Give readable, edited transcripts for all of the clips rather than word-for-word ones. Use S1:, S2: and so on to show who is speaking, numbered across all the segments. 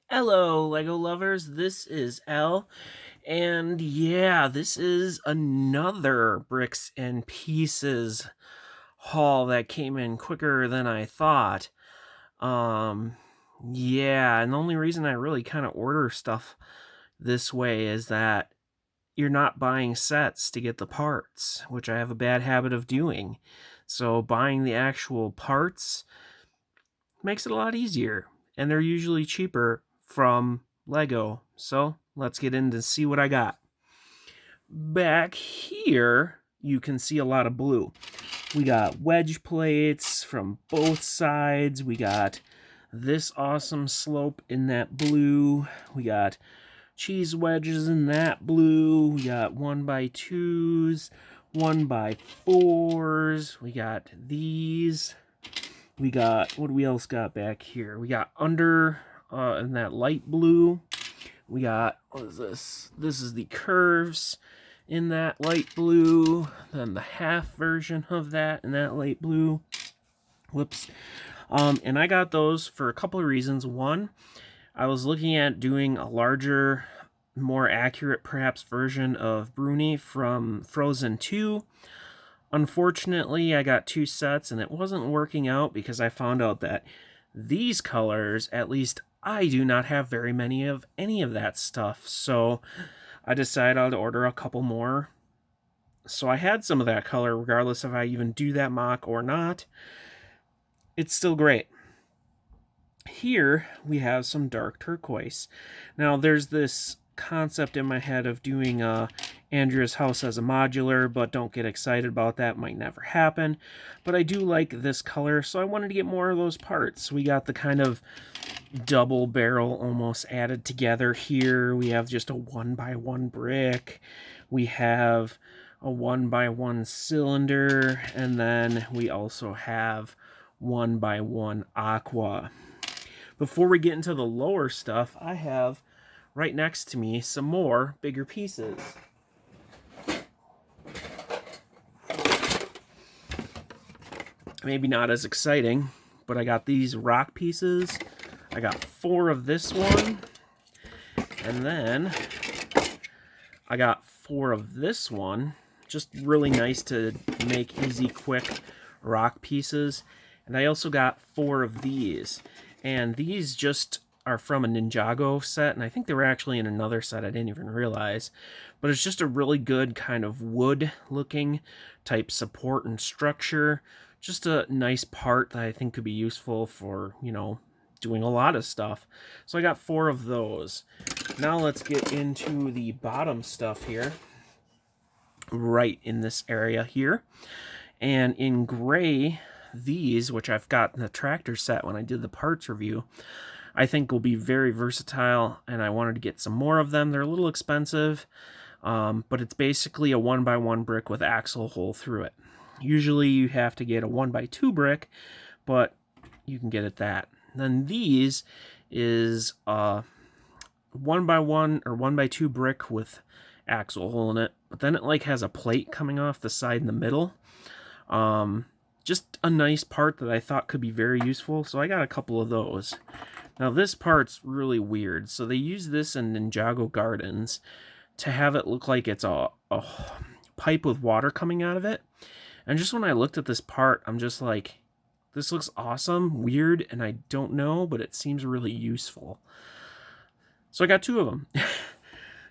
S1: Hello, Lego lovers. This is L, and yeah, this is another Bricks and Pieces haul that came in quicker than I thought. Um, yeah, and the only reason I really kind of order stuff this way is that you're not buying sets to get the parts, which I have a bad habit of doing. So buying the actual parts makes it a lot easier, and they're usually cheaper from Lego. So let's get in to see what I got. Back here, you can see a lot of blue. We got wedge plates from both sides. We got this awesome slope in that blue. We got cheese wedges in that blue. We got 1x2s, 1x4s. We got these. We got, what do we else got back here? We got under in that light blue. We got, what is this? This is the curves in that light blue. Then the half version of that in that light blue. Whoops. And I got those for a couple of reasons. One, I was looking at doing a larger, more accurate perhaps version of Bruni from Frozen 2. Unfortunately, I got two sets and it wasn't working out because I found out that these colors, at least I do not have very many of any of that stuff. So I decided I'd order a couple more. So I had some of that color, regardless if I even do that mock or not. It's still great. Here we have some dark turquoise. Now there's this concept in my head of doing Andrea's house as a modular, but don't get excited about that. Might never happen. But I do like this color, so I wanted to get more of those parts. We got the kind of double barrel almost added together here. We have just a 1x1 brick. We have a 1x1 cylinder, and then we also have 1x1 aqua. Before we get into the lower stuff, I have right next to me some more bigger pieces. Maybe not as exciting, but I got these rock pieces. I got 4 of this one. And then I got 4 of this one. Just really nice to make easy, quick rock pieces. And I also got 4 of these. And these just are from a Ninjago set, and I think they were actually in another set I didn't even realize. But it's just a really good kind of wood-looking type support and structure. Just a nice part that I think could be useful for, doing a lot of stuff. So I got 4 of those. Now let's get into the bottom stuff here. Right in this area here. And in gray, these, which I've got in the tractor set when I did the parts review, I think will be very versatile, and I wanted to get some more of them. They're a little expensive, but it's basically a 1x1 brick with axle hole through it. Usually you have to get a 1x2 brick, but you can get it that. Then these is a 1x1 or 1x2 brick with axle hole in it, but then it has a plate coming off the side in the middle. Just a nice part that I thought could be very useful, so I got a couple of those. Now this part's really weird. So they use this in Ninjago Gardens to have it look like it's a pipe with water coming out of it. And just when I looked at this part, I'm just like, this looks awesome, weird, and I don't know, but it seems really useful. So I got 2 of them.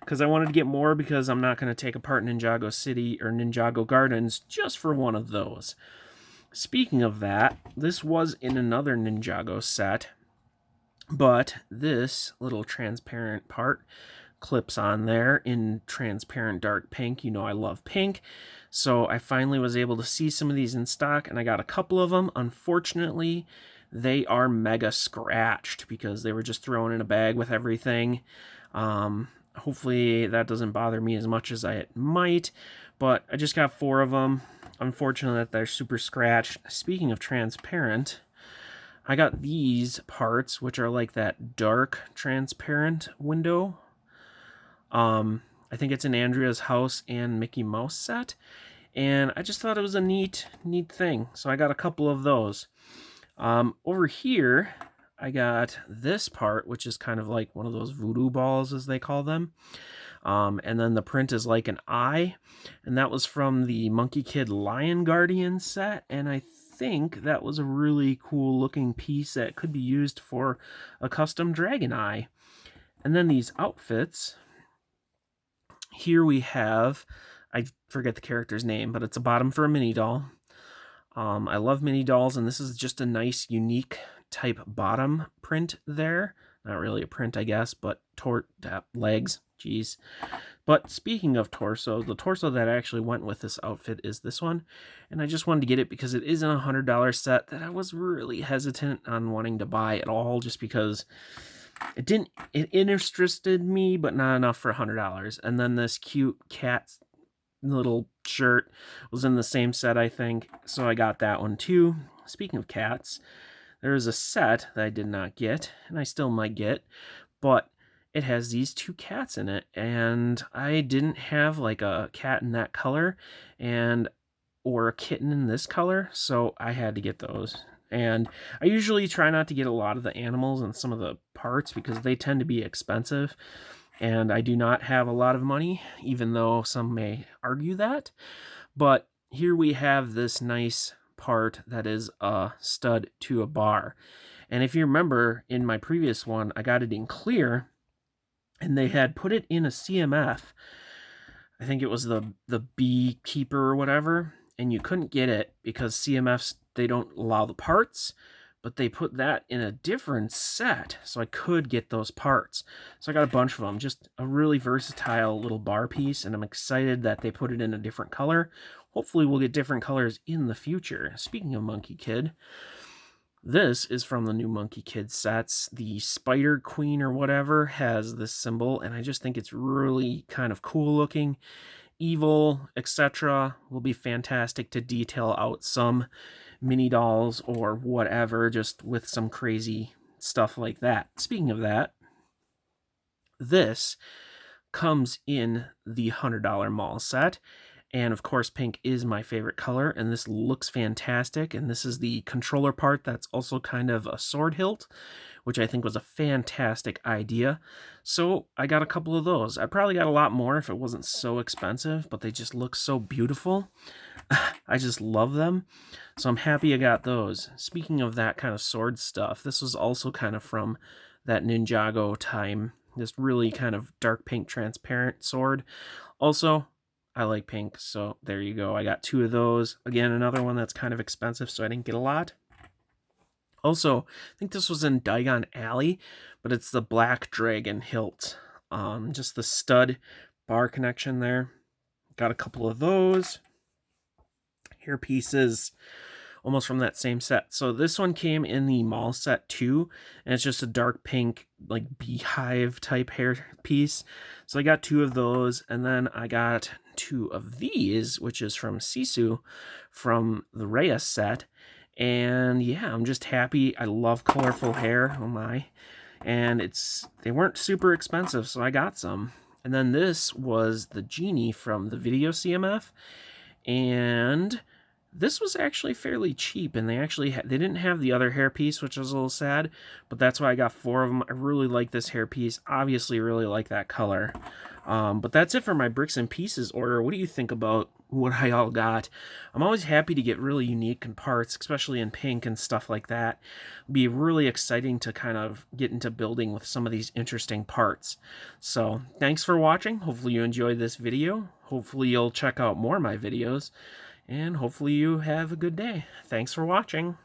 S1: Because I wanted to get more because I'm not going to take apart Ninjago City or Ninjago Gardens just for one of those. Speaking of that, this was in another Ninjago set. But this little transparent part clips on there in transparent dark pink. You know I love pink. So I finally was able to see some of these in stock, and I got a couple of them. Unfortunately, they are mega scratched because they were just thrown in a bag with everything. Hopefully that doesn't bother me as much as it might. But I just got 4 of them. Unfortunately that they're super scratched. Speaking of transparent, I got these parts, which are like that dark transparent window. I think it's in Andrea's house and Mickey Mouse set. And I just thought it was a neat thing. So I got a couple of those. Over here, I got this part, which is kind of like one of those voodoo balls, as they call them. And then the print is like an eye, and that was from the Monkey Kid Lion Guardian set, and I think that was a really cool looking piece that could be used for a custom dragon eye. And then these outfits, here we have, I forget the character's name, but it's a bottom for a mini doll. I love mini dolls, and this is just a nice, unique type bottom print there. Not really a print, I guess, but legs, jeez. But speaking of torso, the torso that actually went with this outfit is this one. And I just wanted to get it because it is a $100 set that I was really hesitant on wanting to buy at all, just because it interested me, but not enough for $100. And then this cute cat little shirt was in the same set, I think, so I got that one too. Speaking of cats, there is a set that I did not get, and I still might get, but it has these two cats in it, and I didn't have like a cat in that color or a kitten in this color, so I had to get those. And I usually try not to get a lot of the animals and some of the parts because they tend to be expensive, and I do not have a lot of money, even though some may argue that. But here we have this nice part that is a stud to a bar. And if you remember, in my previous one, I got it in clear, and they had put it in a CMF. I think it was the Beekeeper or whatever, and you couldn't get it because CMFs, they don't allow the parts, but they put that in a different set, so I could get those parts. So I got a bunch of them, just a really versatile little bar piece, and I'm excited that they put it in a different color. Hopefully we'll get different colors in the future. Speaking of Monkey Kid, this is from the new Monkey Kid sets. The Spider Queen or whatever has this symbol, and I just think it's really kind of cool looking. Evil, etc. will be fantastic to detail out some mini dolls or whatever, just with some crazy stuff like that. Speaking of that, this comes in the $100 mall set, and of course pink is my favorite color, and this looks fantastic. And this is the controller part that's also kind of a sword hilt, which I think was a fantastic idea. So I got a couple of those. I probably got a lot more if it wasn't so expensive, but they just look so beautiful. I just love them. So I'm happy I got those. Speaking of that kind of sword stuff, this was also kind of from that Ninjago time. This really kind of dark pink transparent sword. Also, I like pink, so there you go. I got two of those. Again, another one that's kind of expensive, so I didn't get a lot. Also, I think this was in Diagon Alley, but it's the Black Dragon hilt. Just the stud bar connection there. Got a couple of those. Hair pieces, almost from that same set. So this one came in the mall set too, and it's just a dark pink, like beehive type hair piece. So I got two of those, and then I got two of these, which is from Sisu from the Reyes set. And yeah, I'm just happy. I love colorful hair. Oh my. And they weren't super expensive, so I got some. And then this was the Genie from the video CMF. And this was actually fairly cheap, and they didn't have the other hairpiece, which was a little sad, but that's why I got 4 of them. I really like this hairpiece. Obviously, really like that color. But that's it for my bricks and pieces order. What do you think about what I all got? I'm always happy to get really unique parts, especially in pink and stuff like that. It'd be really exciting to kind of get into building with some of these interesting parts. So thanks for watching. Hopefully you enjoyed this video. Hopefully you'll check out more of my videos. And hopefully you have a good day. Thanks for watching.